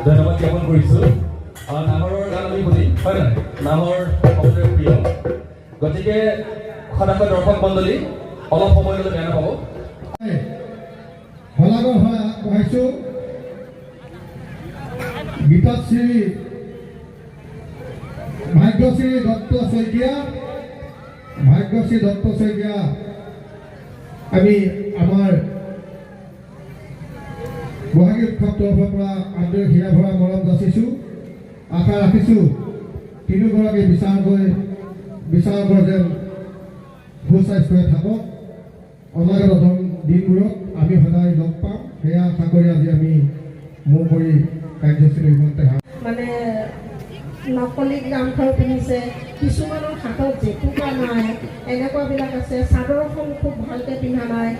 ধন্যবাদ জ্ঞাপন কৰিছোঁ। নাহৰৰ গান আমি শুনি হয় নহয়, নাহৰ সকলোৰে প্ৰিয়, গতিকে সদায় দৰ্শক মণ্ডলী অলপ সময়লৈ বেয়া নাপাব। শলাগৰ হয় আগবঢ়াইছোঁ গীতশ্ৰী ভাগ্যশ্ৰী দত্ত শইকীয়া, ভাগ্যশ্ৰী দত্ত শইকীয়া আমি আমাৰ বহাগী উৎসৱ তৰফৰ পৰা আন্তৰিক হিৰা ভৰা মৰম যাচিছোঁ। আশা ৰাখিছোঁ তিনিওগৰাকী বিচাৰকৰ যেন সুস্বাস্থ্যৰে থাকক, অনাগত দিনবোৰত আমি সদায় লগ পাম, সেয়া আশা কৰি আজি আমি মোৰ কৰি কাৰ্যসূচী ইমানতে মানে নকলি গামখাৰু পিন্ধিছে, কিছুমানৰ হাতত জেতুকা নাই, এনেকুৱাবিলাক আছে। চাদৰখন খুব ভালকৈ পিন্ধা নাই,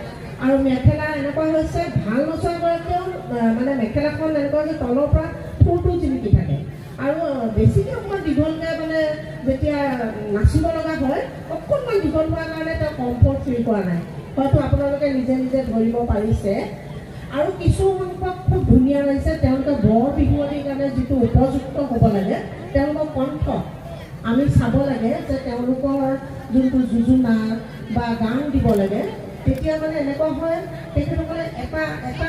আৰু মেখেলা এনেকুৱা হৈছে ভাল নচোৱাগৰাকীয়েও মানে মেখেলাখন এনেকুৱা যে তলৰ পৰা ফুৰটো জিলিকি থাকে, আৰু বেছিকৈ অকণমান দীঘলকৈ মানে যেতিয়া নাচিব লগা হয় অকণমান দীঘল হোৱাৰ কাৰণে তেওঁ কমফৰ্ট ফিল কৰা নাই, হয়তো আপোনালোকে নিজে নিজে ধৰিব পাৰিছে। আৰু কিছু সংখ্যক খুব ধুনীয়া লাগিছে, তেওঁলোকে বৰ বিহুৱতীৰ কাৰণে যিটো উপযুক্ত হ'ব লাগে তেওঁলোকৰ কণ্ঠ আমি চাব লাগে, যে তেওঁলোকৰ যোনটো যোজনা বা গান দিব লাগে, তেতিয়া মানে এনেকুৱা হয় তেখেতসকলে এটা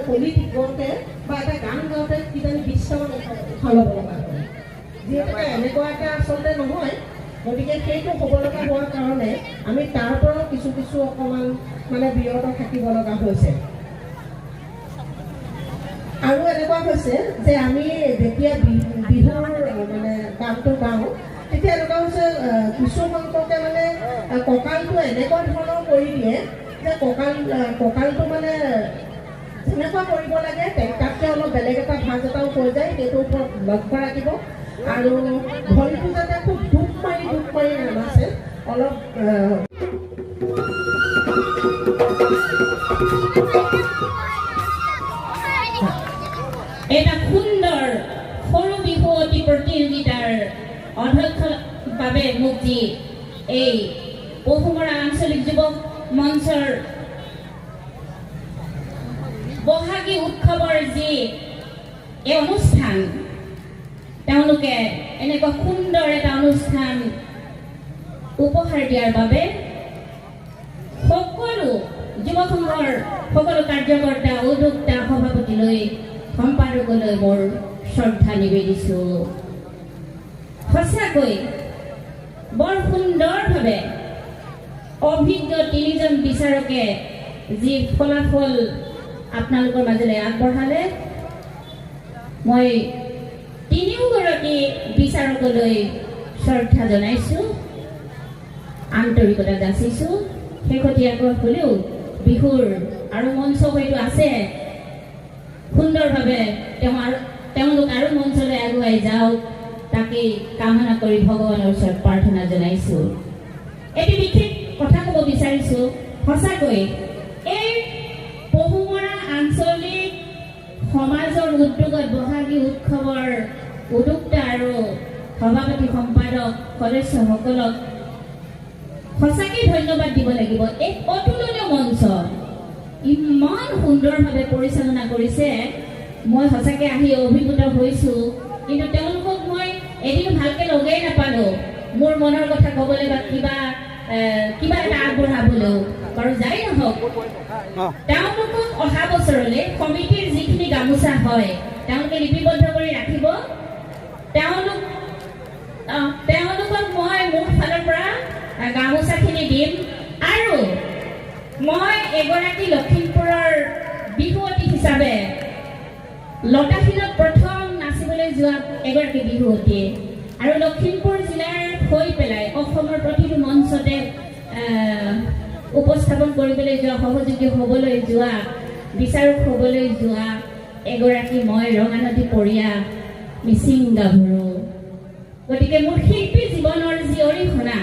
কলি গাওঁতে বা এটা গান গাওঁতে কিজানি 20টামান উশাহ ল'ব লগা হয়, যিহেতুকে এনেকুৱা এটা আচলতে নহয়। গতিকে সেইটো হ'ব লগা হোৱাৰ কাৰণে আমি তাৰ পৰাও কিছু অকণমান মানে বিৰত থাকিব লগা হৈছে। আৰু এনেকুৱা হৈছে যে আমি যেতিয়া বিহুৰ মানে গানটো গাওঁ তেতিয়া এনেকুৱা হৈছে কিছু সংখ্যকে মানে কঁকালটো এনেকুৱা ধৰণৰ কৰি দিয়ে যে কঁকালটো মানে যেনেকুৱা কৰিব লাগে তাতকৈ অলপ বেলেগ এটা ভাজ এটাও হৈ যায়, সেইটোৰ ওপৰত লক্ষ্য ৰাখিব। আৰু ভৰিটো যাতে খুব দুখ মাৰি নানাচে, অলপ এটা সুন্দৰ সৰু বিহুৱতী প্ৰতিযোগিতাৰ অধ্যক্ষৰ বাবে মোক যি এই পহুমৰা আঞ্চলিক যুৱক মঞ্চৰ বহাগী উৎসৱৰ যি এই অনুষ্ঠান, তেওঁলোকে এনেকুৱা সুন্দৰ এটা অনুষ্ঠান উপহাৰ দিয়াৰ বাবে সকলো যুৱ সংঘৰ সকলো কাৰ্যকৰ্তা, উদ্যোক্তা, সভাপতিলৈ, সম্পাদকলৈ মোৰ শ্ৰদ্ধা নিবেদিছোঁ। সঁচাকৈ বৰ সুন্দৰভাৱে অভিজ্ঞ 3জন বিচাৰকে যি ফলাফল আপোনালোকৰ মাজলৈ আগবঢ়ালে, মই তিনিওগৰাকী বিচাৰকলৈ শ্ৰদ্ধা জনাইছোঁ, আন্তৰিকতা যাচিছোঁ। শেহতীয়াকৈ হ'লেও বিহুৰ আৰু মঞ্চ হয়তো আছে, সুন্দৰভাৱে তেওঁলোক আৰু মঞ্চলৈ আগুৱাই যাওক, তাকেই কামনা কৰি ভগৱানৰ ওচৰত প্ৰাৰ্থনা জনাইছোঁ। এটি বিশেষ কথা ক'ব বিচাৰিছোঁ, সঁচাকৈ এই পহুমৰা আঞ্চলিক সমাজৰ উদ্যোগত বহাগী উৎসৱৰ উদ্যোক্তা আৰু সভাপতি, সম্পাদক, সদস্যসকলক সঁচাকৈ ধন্যবাদ দিব লাগিব। এক অতুলনীয় মঞ্চ ইমান সুন্দৰভাৱে পৰিচালনা কৰিছে, মই সঁচাকৈ আহি অভিভূত হৈছোঁ। কিন্তু তেওঁলোকক মই এদিন ভালকৈ লগেই নাপালোঁ, মোৰ মনৰ কথা ক'বলৈ বা কিবা এটা আগবঢ়াবলৈও। বাৰু যাই নহওক, তেওঁলোকক অহা বছৰলৈ সমিতিৰ যিখিনি গামোচা হয় তেওঁলোকে লিপিবদ্ধ কৰি ৰাখিব। তেওঁলোকক মই মোৰ ফালৰ পৰা গামোচাখিনি দিম। আৰু মই এগৰাকী লখিমপুৰৰ বিহুৱতী হিচাপে লতাশিলত প্ৰথম নাচিবলৈ যোৱা এগৰাকী বিহুৱতী, আৰু লখিমপুৰ জিলাৰ হৈ পেলাই অসমৰ প্ৰতিটো মঞ্চতে উপস্থাপন কৰিবলৈ যোৱা, সহযোগী হ'বলৈ যোৱা, বিচাৰক হ'বলৈ যোৱা এগৰাকী মই ৰঙানদী পৰিয়া মিচিং গাভৰু। গতিকে মোৰ শিল্পী জীৱনৰ যি অৰিহণা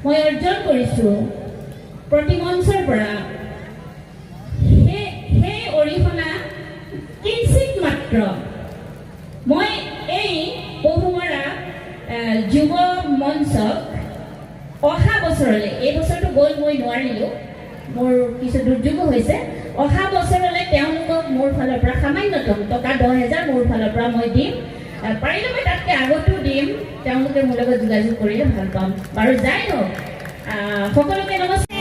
মই অৰ্জন কৰিছোঁ প্ৰতি মঞ্চৰ পৰা, সেই অৰিহণা কিঞ্চিত মাত্ৰ মই এই পহুমৰা যুৱ মঞ্চক অহা বছৰলৈ, এই বছৰটো গ'ল মই নোৱাৰিলোঁ, মোৰ কিছু দুৰ্যোগো হৈছে অহা বছৰলৈ তেওঁলোকক মোৰ ফালৰ পৰা সামান্যতম টকা 10,000 মোৰ ফালৰ পৰা মই দিম পাৰিলে মই তাতকৈ আগতো দিম তেওঁলোকে মোৰ লগত যোগাযোগ কৰিলে ভাল পাম বাৰু যাই হওক সকলোকে নমস্কাৰ